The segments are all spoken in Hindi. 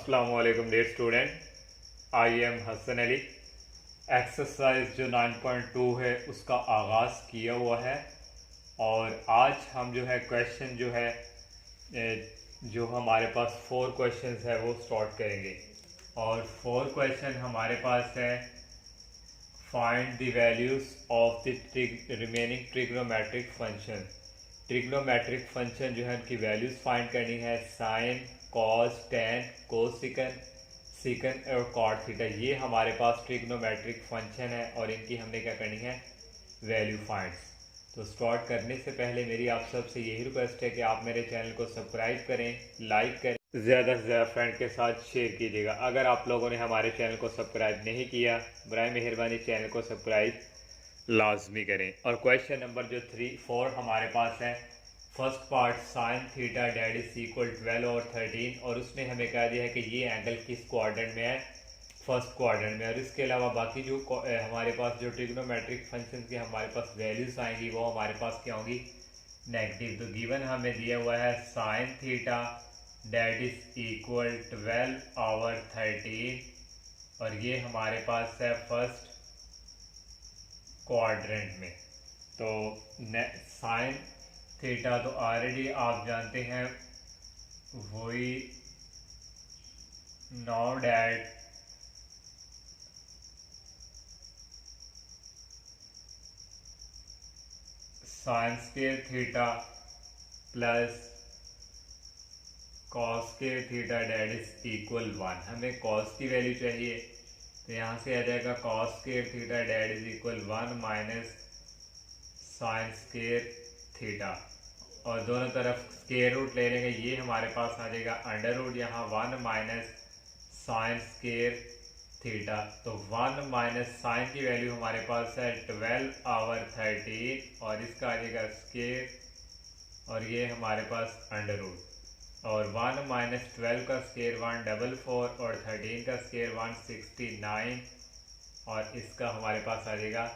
अस्सलामु अलैकुम dear student, I am Hasan Ali. Exercise जो 9.2 है उसका आगाज़ किया हुआ है और आज हम जो है क्वेश्चन जो है जो हमारे पास 4 क्वेश्चंस है वो स्टार्ट करेंगे। और 4 क्वेश्चन हमारे पास है find the values of the remaining trigonometric function. Trigonometric function जो है उनकी वैल्यूज़ फाइंड करनी है। साइन, कॉस, टेन, कोसिकन, सिकन और कॉट थीटा, ये हमारे पास ट्रिग्नोमेट्रिक फंक्शन है और इनकी हमने क्या करनी है, वैल्यू फाइंड। तो स्टार्ट करने से पहले मेरी आप सबसे यही रिक्वेस्ट है कि आप मेरे चैनल को सब्सक्राइब करें, लाइक करें, ज़्यादा से ज़्यादा फ्रेंड के साथ शेयर कीजिएगा। अगर आप लोगों ने हमारे चैनल को सब्सक्राइब नहीं किया, बराए मेहरबानी चैनल को सब्सक्राइब लाजमी करें। और क्वेश्चन नंबर जो 3-4 हमारे पास है, first part sine theta that is equal 12/13 और उसने हमें कह दिया है कि ये एंगल किस क्वाड्रेंट में है, फर्स्ट क्वाड्रेंट में। और इसके अलावा बाकी जो हमारे पास जो ट्रिग्नोमेट्रिक फंक्शन की हमारे पास वैल्यूज आएंगी वो हमारे पास क्या होंगी, नेगेटिव। तो गिवन हमें दिया हुआ है sine theta that is equal 12/13 और ये हमारे पास है फर्स्ट क्वाड्रेंट में। तो साइन थीटा तो ऑलरेडी आप जानते हैं, वही know that sine square theta plus cos square theta that is equal 1। हमें कॉस की वैल्यू चाहिए तो यहाँ से आ जाएगा cos square theta that is equal 1 minus sine square theta और दोनों तरफ स्क्वायर रूट ले लेंगे, ये हमारे पास आ जाएगा अंडर रूट, यहाँ 1 माइनस साइन स्क्वायर थीटा। तो 1 माइनस साइन की वैल्यू हमारे पास है 12/13 और इसका आ जाएगा स्क्वायर और ये हमारे पास अंडर रूट। और 1 माइनस 12 का स्क्वायर 144 और 13 का स्क्वायर 169 और इसका हमारे पास आ जाएगा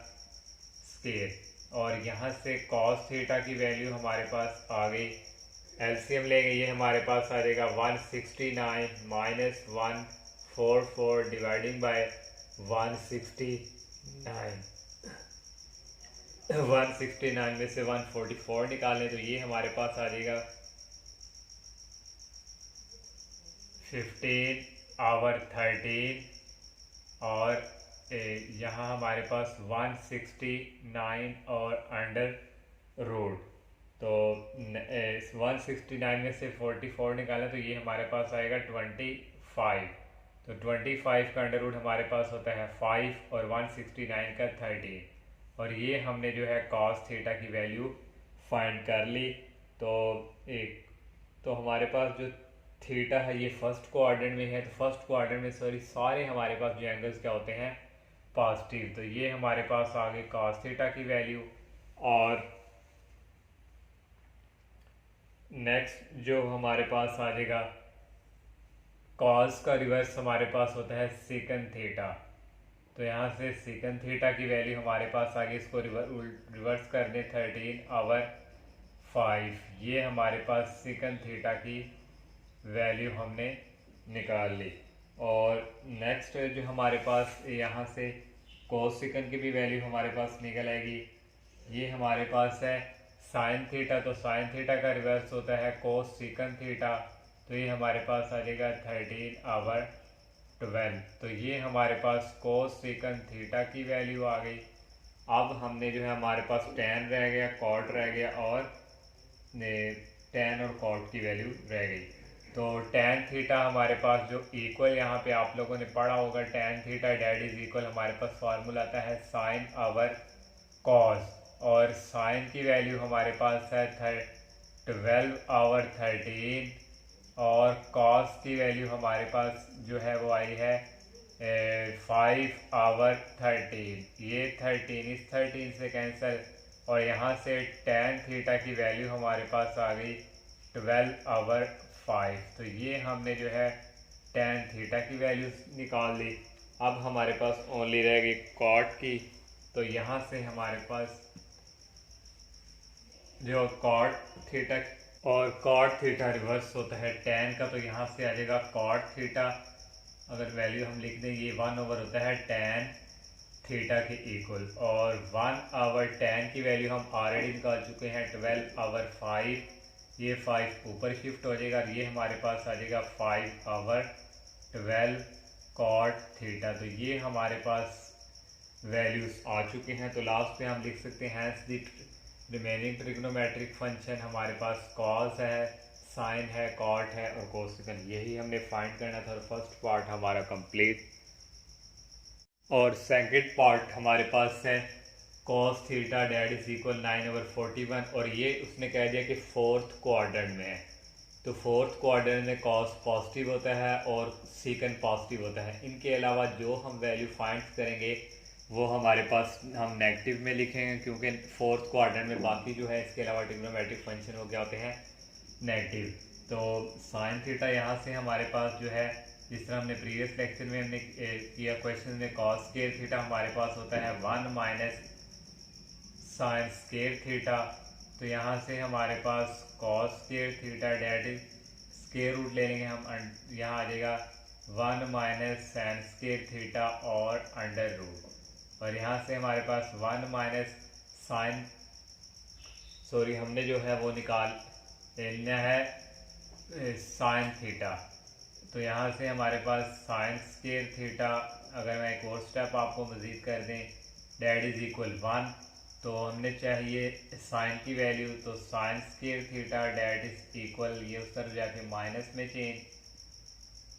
स्क्वायर। और यहाँ से कॉस थीटा की वैल्यू हमारे पास आ गई, एलसीएम लेंगे, ये हमारे पास आ जाएगा 169 माइनस 144 डिवाइडिंग बाय 169 में से 144 निकालें तो ये हमारे पास आ जाएगा 15/13 और यहाँ हमारे पास 169 और अंडर रूट। तो 169 में से 44 निकालें तो ये हमारे पास आएगा 25। तो 25 का अंडर रूट हमारे पास होता है 5 और 169 का 13 और ये हमने जो है कॉस थीटा की वैल्यू फाइंड कर ली। तो हमारे पास जो थीटा है ये फर्स्ट क्वाड्रेंट में है, तो फर्स्ट क्वाड्रेंट में सारे हमारे पास जो एंगल्स क्या होते हैं, पॉजिटिव। तो ये हमारे पास आ गई कॉस थीटा की वैल्यू। और नेक्स्ट जो हमारे पास आ जाएगा, कॉस का रिवर्स हमारे पास होता है सिकन थीटा। तो यहाँ से सिकन थीटा की वैल्यू हमारे पास आ गई, इसको रिवर्स कर दें 13/5, ये हमारे पास सिकन थीटा की वैल्यू हमने निकाल ली। और नेक्स्ट जो हमारे पास यहाँ से कोसिकन की भी वैल्यू हमारे पास निकल आएगी। ये हमारे पास है साइन थीटा, तो साइन थीटा का रिवर्स होता है कोसिकन थीटा, तो ये हमारे पास आ जाएगा 13/12। तो ये हमारे पास कोसिकन थीटा की वैल्यू आ गई। अब हमने जो है हमारे पास टेन रह गया, कॉट रह गया और टेन और कॉट की वैल्यू रह गई। तो टेन थीटा हमारे पास जो इक्वल, यहाँ पे आप लोगों ने पढ़ा होगा, tan theta that is equal हमारे पास फार्मूला आता है साइन ओवर कॉस और साइन की वैल्यू हमारे पास है 12/13 और कॉस की वैल्यू हमारे पास जो है वो आई है 5/13। ये 13 इस 13 से कैंसिल और यहाँ से टेन थीटा की वैल्यू हमारे पास आ गई 12/5। तो ये हमने जो है टेन थीटा की वैल्यू निकाल ली। अब हमारे पास ओनली रह गई कॉट की, तो यहाँ से हमारे पास जो कॉट थीटा और कॉट थीटा रिवर्स होता है टैन का, तो यहाँ से आ जाएगा कॉट थीटा। अगर वैल्यू हम लिख दें, ये 1 ओवर होता है टैन थीटा के इक्वल, और 1 आवर टैन की वैल्यू हम ऑलरेडी निकाल चुके हैं 12 आवर 5, ये 5 ऊपर शिफ्ट हो जाएगा और ये हमारे पास आ जाएगा 5 आवर 12 कॉट थीटा। तो ये हमारे पास वैल्यूज आ चुके हैं। तो लास्ट पे हम लिख सकते हैं hence the remaining trigonometric function हमारे पास कॉस है, साइन है, कॉट है और कोसेकन, यही हमने फाइंड करना था। फर्स्ट पार्ट हमारा कंप्लीट। और सेकंड पार्ट हमारे पास है cos theta that is equal 9/41, और ये उसने कह दिया कि फोर्थ क्वाड्रेंट में है। तो फोर्थ क्वाड्रेंट में cos पॉजिटिव होता है और सेकंड पॉजिटिव होता है। इनके अलावा जो हम वैल्यू फाइंड करेंगे वो हमारे पास हम नेगेटिव में लिखेंगे, क्योंकि फोर्थ क्वाड्रेंट में बाकी जो है इसके अलावा ट्रिग्नोमेट्रिक फंक्शन हो गया होते हैं नेगेटिव। तो साइन थीटा यहाँ से हमारे पास जो है, जिस तरह हमने प्रीवियस लेक्चर में हमने किया क्वेश्चन में, कॉस स्केयर थीटा हमारे पास होता है 1 माइनस साइन स्केयर थीटा। तो यहाँ से हमारे पास cos square theta that is square root ले लेंगे हम, यहाँ आ जाएगा 1 माइनस साइन स्केयर थीटा और अंडर रूट, और यहाँ से हमारे पास 1 माइनस साइन हमने जो है वो निकाल लेना है साइन थीटा। तो यहाँ से हमारे पास साइन स्केयर थीटा, अगर मैं एक और स्टेप आपको मज़ीद कर दें, डेट इज़ इक्वल 1, तो हमने चाहिए साइन की वैल्यू, तो sign square theta that is equal, ये उस तरफ जाके माइनस में चेंज,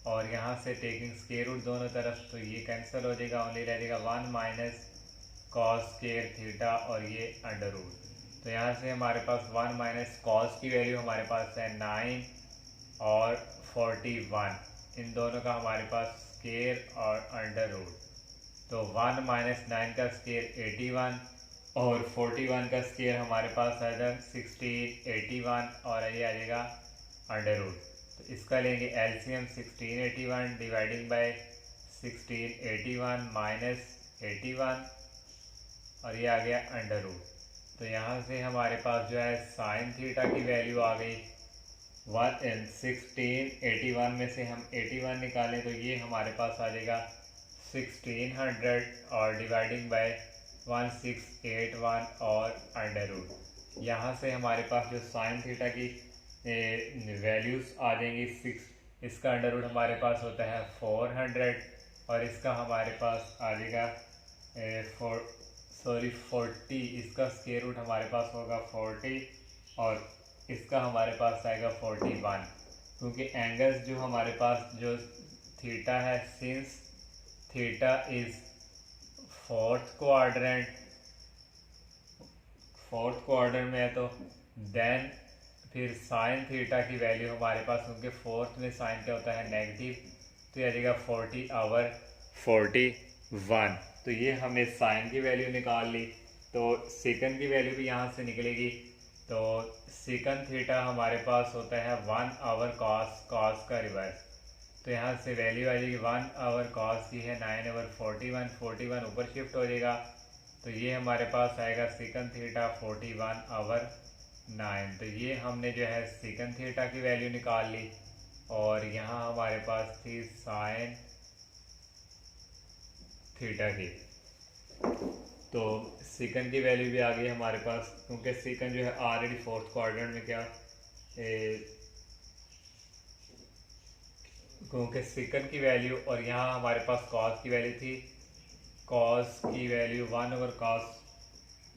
और यहाँ से टेकिंग स्केयर रूट दोनों तरफ, तो ये कैंसिल हो जाएगा, ओनली रह जाएगा 1 माइनस कॉस स्केयर थीटा और ये अंडर रूट। तो यहाँ से हमारे पास 1 माइनस कॉस की वैल्यू हमारे पास है 9 और 41, इन दोनों का हमारे पास स्केयर और अंडर रूट। तो 1 माइनस 9 का स्केयर 81 और 41 का स्केयर हमारे पास आ जाएगा 1681, और ये आ जाएगा अंडर रूट। तो इसका लेंगे एलसीएम 1681 डिवाइडिंग बाय 1681 माइनस 81, और ये आ गया अंडर रूट। तो यहाँ से हमारे पास जो है साइन थीटा की वैल्यू आ गई 1681 में से हम 81 निकालें तो ये हमारे पास आ जाएगा 1600 और डिवाइडिंग बाय 1681 और अंडर रूट। यहाँ से हमारे पास जो साइन थीटा की वैल्यूज़ आ जाएंगी 6, इसका अंडर रूट हमारे पास होता है 400 और इसका हमारे पास आ जाएगा 40, इसका स्क्वायर रूट हमारे पास होगा 40 और इसका हमारे पास आएगा 41, क्योंकि एंगल्स जो हमारे पास जो थीटा है, since theta is fourth quadrant में है, तो देन फिर साइन थीटा की वैल्यू हमारे पास, क्योंकि फोर्थ में साइन क्या होता है नेगेटिव, तो ये आ जाएगा 40/41। तो ये हमें साइन की वैल्यू निकाल ली, तो सेकंड की वैल्यू भी यहाँ से निकलेगी। तो सेकंड थीटा हमारे पास होता है 1 cos का रिवर्स, तो यहाँ से वैल्यू आ जाएगी 1 cos की है 9/41 ऊपर शिफ्ट हो जाएगा, तो ये हमारे पास आएगा सेकंड थीटा 41/9। तो ये हमने जो है सेकंड थीटा की वैल्यू निकाल ली, और यहाँ हमारे पास थी साइन थीटा की, तो सेकंड की वैल्यू भी आ गई हमारे पास, क्योंकि सेकंड जो है ऑलरेडी फोर्थ क्वाड्रेंट में क्या क्योंकि सेकंड की वैल्यू, और यहाँ हमारे पास कॉस की वैल्यू थी, कॉस की वैल्यू 1/cos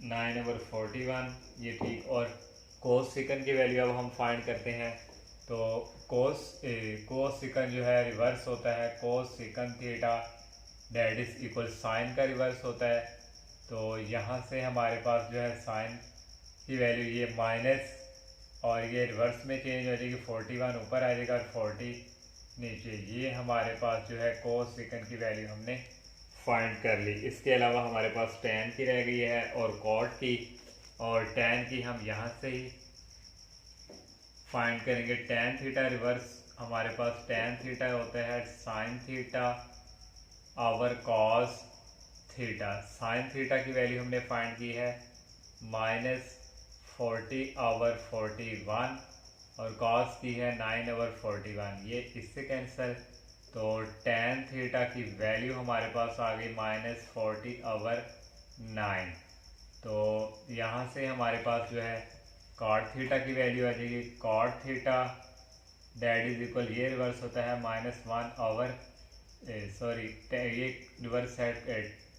9/41, ये ठीक। और कोस सेकंड की वैल्यू अब हम फाइंड करते हैं, तो कोस सेकंड जो है रिवर्स होता है cosec theta that is equal sine का रिवर्स होता है। तो यहाँ से हमारे पास जो है साइन की वैल्यू ये माइनस, और ये रिवर्स में चेंज हो जाएगी, 41 ऊपर आ जाएगा और 40 नीचे। ये हमारे पास जो है कोस सेकंड की वैल्यू हमने फाइंड कर ली। इसके अलावा हमारे पास टैन की रह गई है और कॉट की, और टैन की हम यहाँ से ही फाइंड करेंगे। टैन थीटा रिवर्स हमारे पास टैन थीटा होता है sine theta over cos theta. Sine theta की वैल्यू हमने फाइंड की है -40/41, और कॉस की है 9/41, ये इससे कैंसिल। तो tan थीटा की वैल्यू हमारे पास आ गई -40/9। तो यहाँ से हमारे पास जो है cot थीटा की वैल्यू आ जाएगी, cot theta that is equal, ये रिवर्स होता है -1 सॉरी ये रिवर्स है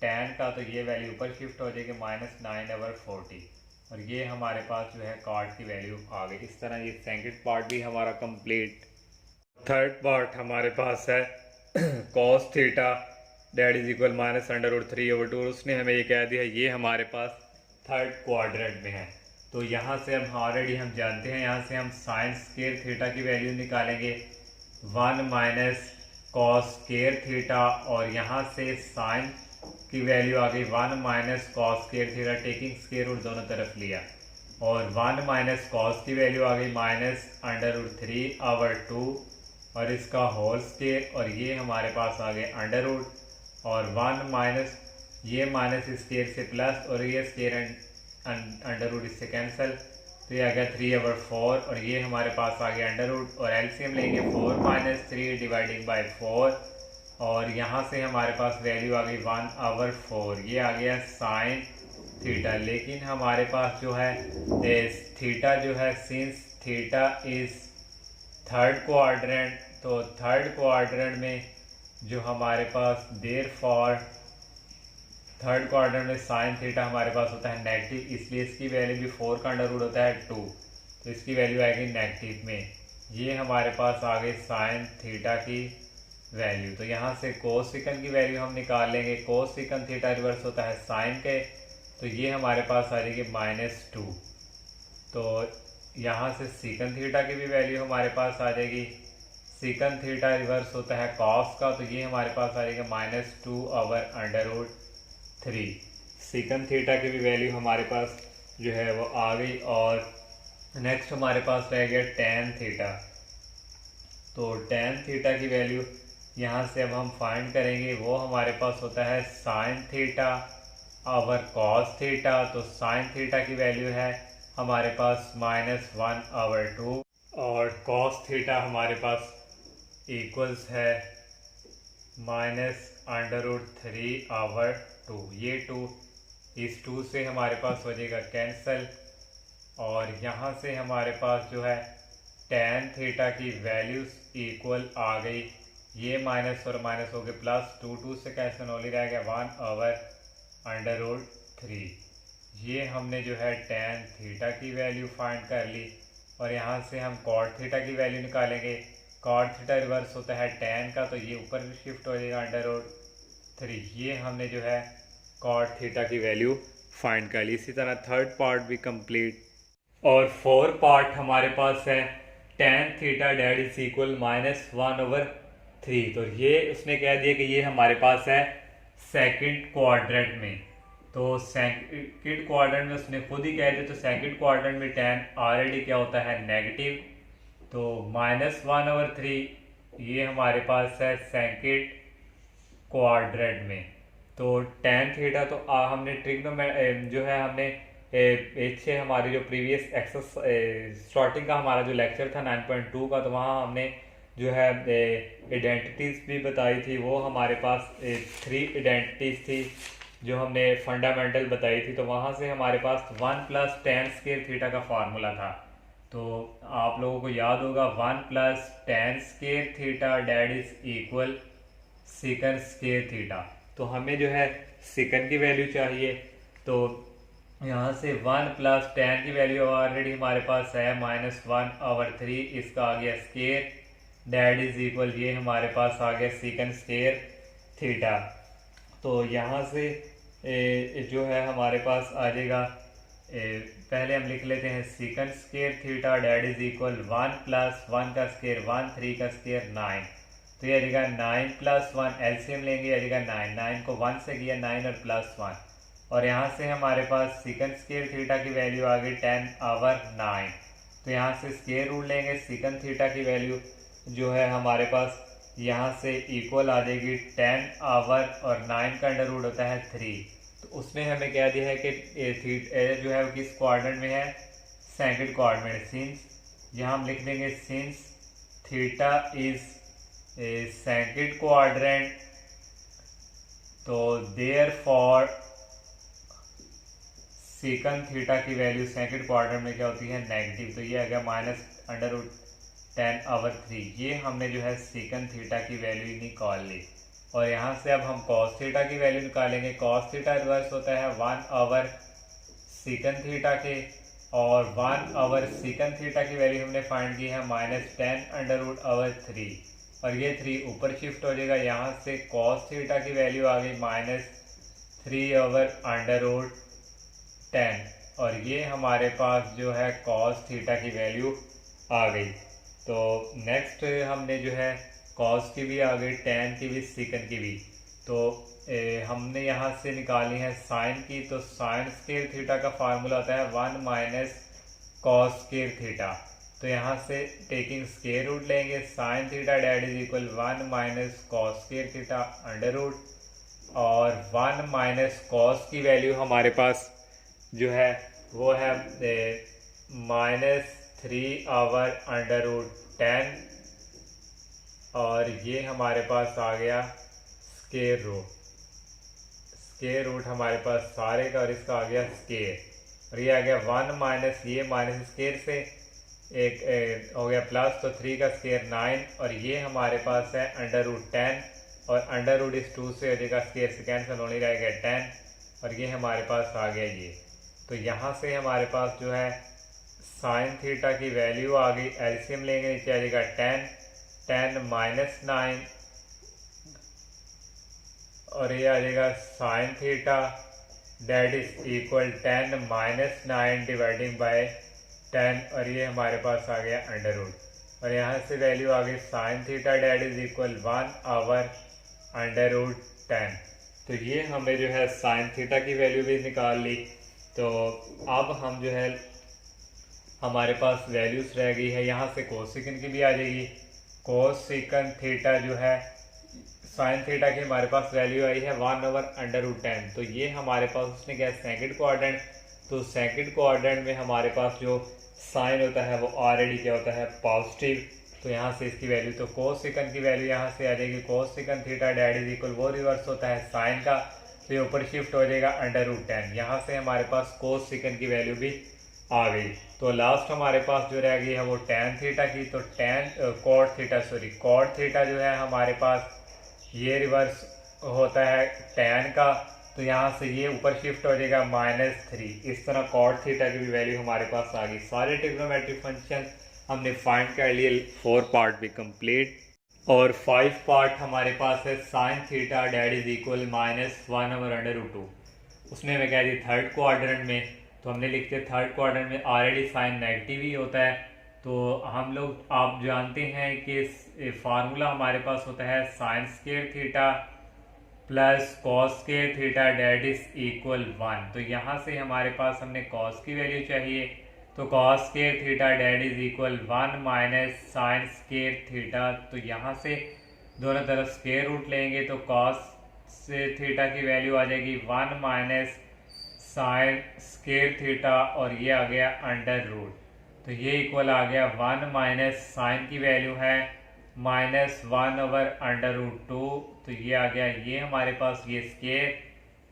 tan का, तो ये वैल्यू ऊपर शिफ्ट हो जाएगी -9/40, और ये हमारे पास जो है cot की वैल्यू आ गई। इस तरह ये सेकंड पार्ट भी हमारा कंप्लीट। थर्ड पार्ट हमारे पास है cos theta that is equal -√3/2, उसने हमें ये कह दिया ये हमारे पास थर्ड क्वाड्रेंट में है। तो यहाँ से हम ऑलरेडी हम जानते हैं, यहाँ से हम साइन स्क्वायर थीटा की वैल्यू निकालेंगे 1 - cos स्क्वायर थीटा, और यहाँ से साइन की वैल्यू आ गई 1 - cos square theta, taking square root दोनों तरफ लिया, और 1 - cos की वैल्यू आ गई -√3/2 और इसका होल स्क्वायर, और ये हमारे पास आ गए अंडर रूट, और 1 ये माइनस स्क्वायर से प्लस, और ये स्क्वायर अंडर रूट इससे कैंसिल, तो ये आ गया 3/4, और ये हमारे पास आ गया अंडर रूट, और एलसीएम लेंगे 4 - 3 डिवाइडिंग बाय 4, और यहाँ से हमारे पास वैल्यू आ गई 1/4, ये आ गया साइन थीटा। लेकिन हमारे पास जो है थीटा जो है, since theta is third quadrant, तो थर्ड क्वाड्रेंट में जो हमारे पास देयरफॉर थर्ड क्वाड्रेंट में साइन थीटा हमारे पास होता है नेगेटिव, इसलिए इसकी वैल्यू भी 4 का अंडर रूट होता है 2, तो इसकी वैल्यू आएगी नेगेटिव में। ये हमारे पास आ गई साइन थीटा की वैल्यू। तो यहाँ से कोस सिकन की वैल्यू हम निकाल लेंगे, कोस सिकन थीटा रिवर्स होता है साइन के, तो ये हमारे पास आ जाएगी -2। तो यहाँ से सिकन थीटा की भी वैल्यू हमारे पास आ जाएगी, सिकन थीटा रिवर्स होता है कॉस का, तो ये हमारे पास आ जाएगा -2/√3। सिकन थीटा की भी वैल्यू हमारे पास जो है वो आ गई, और नेक्स्ट हमारे पास रह गया tan थीटा। तो tan थीटा की वैल्यू यहाँ से अब हम फाइंड करेंगे, वो हमारे पास होता है sine theta over cos theta. तो साइन थीटा की वैल्यू है हमारे पास -1/2, और कॉस थीटा हमारे पास इक्वल्स है -√3/2। ये 2 इस 2 से हमारे पास हो जाएगा कैंसिल, और यहाँ से हमारे पास जो है tan थीटा की वैल्यूज इक्वल आ गई, ये माइनस और माइनस हो गए प्लस, 2 से कैंसिल ओनली रह गया 1/√3। ये हमने जो है tan थीटा की वैल्यू फाइंड कर ली, और यहाँ से हम cot थीटा की वैल्यू निकालेंगे। cot थीटा रिवर्स होता है tan का, तो ये ऊपर शिफ्ट हो जाएगा √3। ये हमने जो है cot थीटा की वैल्यू फाइंड कर ली। इसी तरह थर्ड पार्ट भी कंप्लीट, और फोर्थ पार्ट हमारे पास है tan theta that is equal -1/3। तो ये उसने कह दिया कि ये हमारे पास है सेकंड क्वाड्रेंट में। तो सेकंड क्वाड्रेंट में उसने खुद ही कह दिया, तो सेकंड क्वाड्रेंट में tan ऑलरेडी क्या होता है नेगेटिव, तो -1/3 ये हमारे पास है सेकंड क्वाड्रेंट में। तो tan थीटा तो हमने जो है हमने पीछे हमारी जो प्रीवियस एक्सरसाइज स्टार्टिंग का हमारा जो लेक्चर था 9.2 का, तो वहाँ हमने जो है आइडेंटिटीज़ भी बताई थी। वो हमारे पास 3 आइडेंटिटीज़ थी जो हमने फंडामेंटल बताई थी। तो वहाँ से हमारे पास 1 + tan स्क्वायर थीटा का फार्मूला था। तो आप लोगों को याद होगा 1 + tan square theta that is equal sec square theta. तो हमें जो है सेकंड की वैल्यू चाहिए, तो यहाँ से 1 + tan की वैल्यू ऑलरेडी हमारे पास है -1/3, इसका आ गया स्क्वायर डेट इज इक्वल, ये हमारे पास आ गया सेकंड स्क्वायर थीटा। तो यहाँ से जो है हमारे पास आ जाएगा, पहले हम लिख लेते हैं sec square theta that is equal 1 + 1 का स्क्वायर 1, 3 का स्क्वायर 9। तो ये आ जाएगा 9 + 1, एलसीएम लेंगे आ जाएगा 9, 9 को 1 से किया 9 और +1, और यहाँ से हमारे पास सेकंड स्क्वायर थीटा की वैल्यू आ गई 10/9। तो यहाँ से स्क्वायर रूट लेंगे, सेकंड थीटा की वैल्यू जो है हमारे पास यहाँ से इक्वल आ जाएगी 10/, और 9 का अंडर रूट होता है 3। तो उसने हमें कह दिया है कि थीटा जो है वो किस क्वाड्रेंट में है, सेकंड क्वाड्रेंट। सिंस यहाँ हम लिख देंगे since theta is a second quadrant, तो देयर फॉर सेकंड थीटा की वैल्यू सेकंड क्वाड्रेंट में क्या होती है, नेगेटिव। तो ये आ गया -√10⁻³ ये हमने जो है सेकंड थीटा की वैल्यू निकाल ली। और यहाँ से अब हम कॉस थीटा की वैल्यू निकालेंगे। कॉस थीटा रिवर्स होता है 1/सेकंड थीटा के, और 1/सेकंड थीटा की वैल्यू हमने फाइंड की है -10√3, और ये 3 ऊपर शिफ्ट हो जाएगा। यहाँ से कॉस थीटा की वैल्यू आ गई -3/√10, और ये हमारे पास जो है कॉस थीटा की वैल्यू आ गई। तो नेक्स्ट हमने जो है कॉस की भी आ गई, टेन की भी, सेकंड की भी। तो हमने यहाँ से निकाली है साइन की। तो साइन स्क्वायर थीटा का फार्मूला होता है 1 - कॉस स्क्वायर थीटा। तो यहाँ से टेकिंग स्क्वायर रूट लेंगे, sine theta that is equal 1 - cos square theta √ और 1 - कॉस की वैल्यू हमारे पास जो है वो है -3/√10, और ये हमारे पास आ गया स्क्वायर रूट हमारे पास सारे का, और इसका आ गया स्क्वायर, और ये आ गया 1 ये माइनस स्क्वायर से एक हो गया प्लस, तो 3 का स्क्वायर 9, और ये हमारे पास है √10, और √ इस 2 से हो जाएगा, स्क्वायर से कैंसिल होने रहेगा 10, और ये हमारे पास आ गया ये। तो यहाँ से हमारे पास जो है साइन थीटा की वैल्यू आ गई। एलसीएम लेंगे, नीचे आ जाएगा 10 -9, और ये आ जाएगा sine theta that is equal 10 - 9 dividing by 10, और ये हमारे पास आ गया √ और यहाँ से वैल्यू आ गई sine theta that is equal 1/√10। तो ये हमने जो है साइन थीटा की वैल्यू भी निकाल ली। तो अब हम जो है हमारे पास वैल्यूज रह गई है, यहाँ से कोसेकंड की भी आ जाएगी। कोसेकंड थीटा जो है साइन थीटा की हमारे पास वैल्यू आई है 1/√10। तो ये हमारे पास उसने क्या है सेकंड क्वाड्रेंट, तो सेकंड क्वाड्रेंट में हमारे पास जो साइन होता है वो ऑलरेडी क्या होता है, पॉजिटिव। तो यहाँ से इसकी वैल्यू, तो कोसेकंड की वैल्यू यहाँ से आ जाएगी cosecant theta that is equal, वो रिवर्स होता है साइन का, तो ये ऊपर शिफ्ट हो जाएगा √10। यहाँ से हमारे पास कोसेकंड की वैल्यू भी आ गई। तो लास्ट हमारे पास जो रह गई है वो टेन थीटा की। तो कॉट थीटा जो है हमारे पास ये रिवर्स होता है टेन का, तो यहाँ से ये ऊपर शिफ्ट हो जाएगा -3। इस तरह कॉट थीटा की भी वैल्यू हमारे पास आ गई। सारे ट्रिग्नोमेट्रिक फंक्शन हमने फाइंड कर लिए। 4 पार्ट भी कंप्लीट, और 5 पार्ट हमारे पास है sine theta that is equal -1/√2। उसने हमें कह दी थर्ड क्वाड्रेंट में, तो हमने लिखते थर्ड क्वाड्रेंट में ऑलरेडी साइन नेगेटिव ही होता है। तो हम लोग आप जानते हैं कि फार्मूला हमारे पास होता है sine square theta plus cos square theta that is equal 1। तो यहाँ से हमारे पास हमने कॉस की वैल्यू चाहिए, तो cos square theta that is equal 1 - sine square theta. तो यहाँ से दोनों तरफ स्क्वायर रूट लेंगे, तो कॉस से थीटा की वैल्यू आ जाएगी 1 - साइन स्क्वायर थीटा, और ये आ गया √ तो ये इक्वल आ गया 1 - साइन की वैल्यू है -1/√2। तो ये आ गया, ये हमारे पास ये स्क्वायर,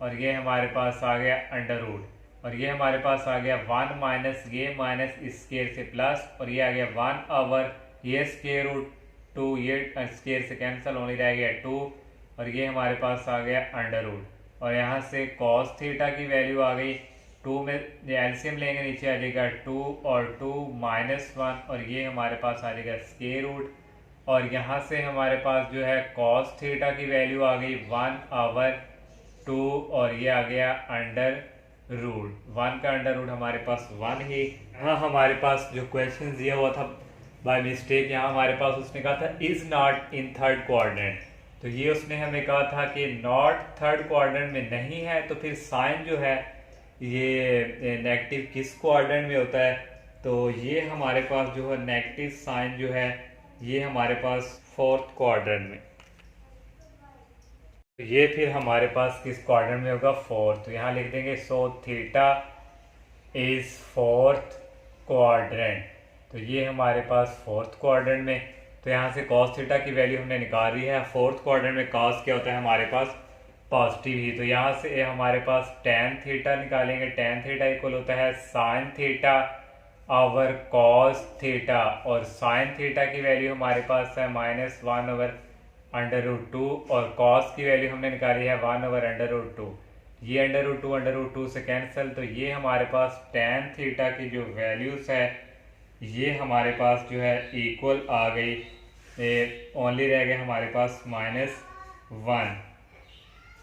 और ये हमारे पास आ गया √ और ये हमारे पास आ गया 1 - ये माइनस इस स्क्वायर से प्लस, और ये आ गया 1/, ये स्क्वायर रूट 2, ये स्क्वायर से कैंसिल होने रह गया 2, और ये हमारे पास आ गया √ और यहाँ से कॉस थीटा की वैल्यू आ गई 2 में एलसीएम लेंगे, नीचे आ जाएगा 2 और 2 -1, और ये हमारे पास आ जाएगा स्क्वायर रूट, और यहाँ से हमारे पास जो है कॉस थीटा की वैल्यू आ गई 1/2, और ये आ गया √ 1 का √ हमारे पास 1 ही। यहाँ हमारे पास जो क्वेश्चन दिया हुआ था बाय मिस्टेक, यहाँ हमारे पास उसने कहा था is not in third quadrant. तो ये उसने हमें कहा था कि नॉट थर्ड क्वाड्रेंट में नहीं है, तो फिर साइन जो है ये नेगेटिव किस क्वाड्रेंट में होता है। तो ये हमारे पास जो है नेगेटिव साइन जो है ये हमारे पास फोर्थ क्वाड्रेंट में, तो ये फिर हमारे पास किस क्वाड्रेंट में होगा, फोर्थ। तो यहाँ लिख देंगे so theta is fourth quadrant. तो ये हमारे पास फोर्थ क्वाड्रेंट में, तो यहाँ से cos थीटा की वैल्यू हमने निकाल ली है। फोर्थ क्वाड्रेंट में cos क्या होता है हमारे पास, पॉजिटिव ही, तो यहाँ से हमारे पास tan थीटा निकालेंगे। tan थीटा इक्वल होता है sin theta over cos theta, और sin थीटा की वैल्यू हमारे पास है -1 ओवर √2, और cos की वैल्यू हमने निकाली है 1 ओवर √2। ये √2 से कैंसिल, तो ये हमारे पास tan थीटा की जो वैल्यूज़ है ये हमारे पास जो है इक्वल आ गई, ओनली रह गए हमारे पास -1,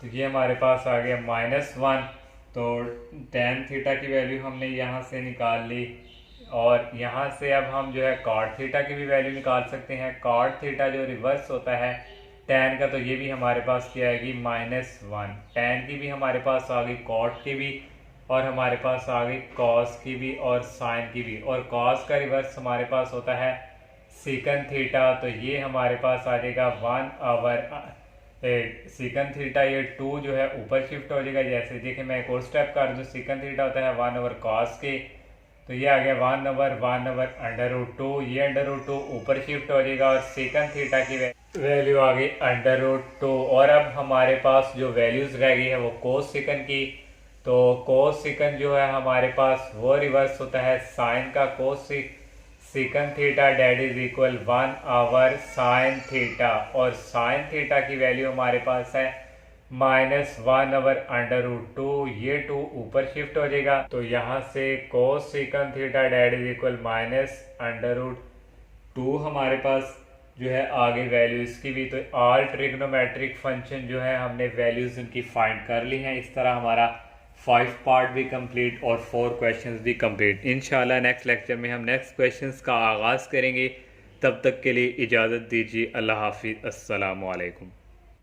तो ये हमारे पास आ गया -1। तो tan थीटा की वैल्यू हमने यहाँ से निकाल ली, और यहाँ से अब हम जो है cot थीटा की भी वैल्यू निकाल सकते हैं। cot थीटा जो रिवर्स होता है tan का, तो ये भी हमारे पास क्या आएगी -1। tan की भी हमारे पास आ गई, cot की भी, और हमारे पास आ गई cos की भी और sin की भी, और cos का रिवर्स हमारे पास होता है secant थीटा, तो ये हमारे पास आ जाएगा 1 ओवर secant थीटा, ये 2 जो है ऊपर शिफ्ट हो जाएगा। जैसे देखिए मैं एक और स्टेप कर दूँ, secant थीटा होता है 1 ओवर cos के, तो ये आ गया 1 ओवर √2, ये √2 ऊपर शिफ्ट हो जाएगा, और secant थीटा की वैल्यू आ गई √2। और अब हमारे पास जो वैल्यूज़ रह गई है वो cos secant की, तो cos secant जो है हमारे पास वो रिवर्स होता है sin का, cos secant theta that is equal 1 over sin theta, और sin थीटा की वैल्यू हमारे पास है -1 ओवर √2, ये 2 ऊपर शिफ्ट हो जाएगा, तो यहाँ से cos secant theta that is equal -√2 हमारे पास जो है आगे वैल्यू इसकी भी। तो ऑल ट्रिग्नोमेट्रिक फंक्शन जो है हमने वैल्यूज उनकी फाइंड कर ली हैं। इस तरह हमारा 5 पार्ट भी कंप्लीट और 4 क्वेश्चंस भी कंप्लीट। इंशाल्लाह नेक्स्ट लेक्चर में हम नेक्स्ट क्वेश्चंस का आगाज़ करेंगे। तब तक के लिए इजाज़त दीजिए। अल्लाह हाफिज़। अस्सलामु अलैकुम।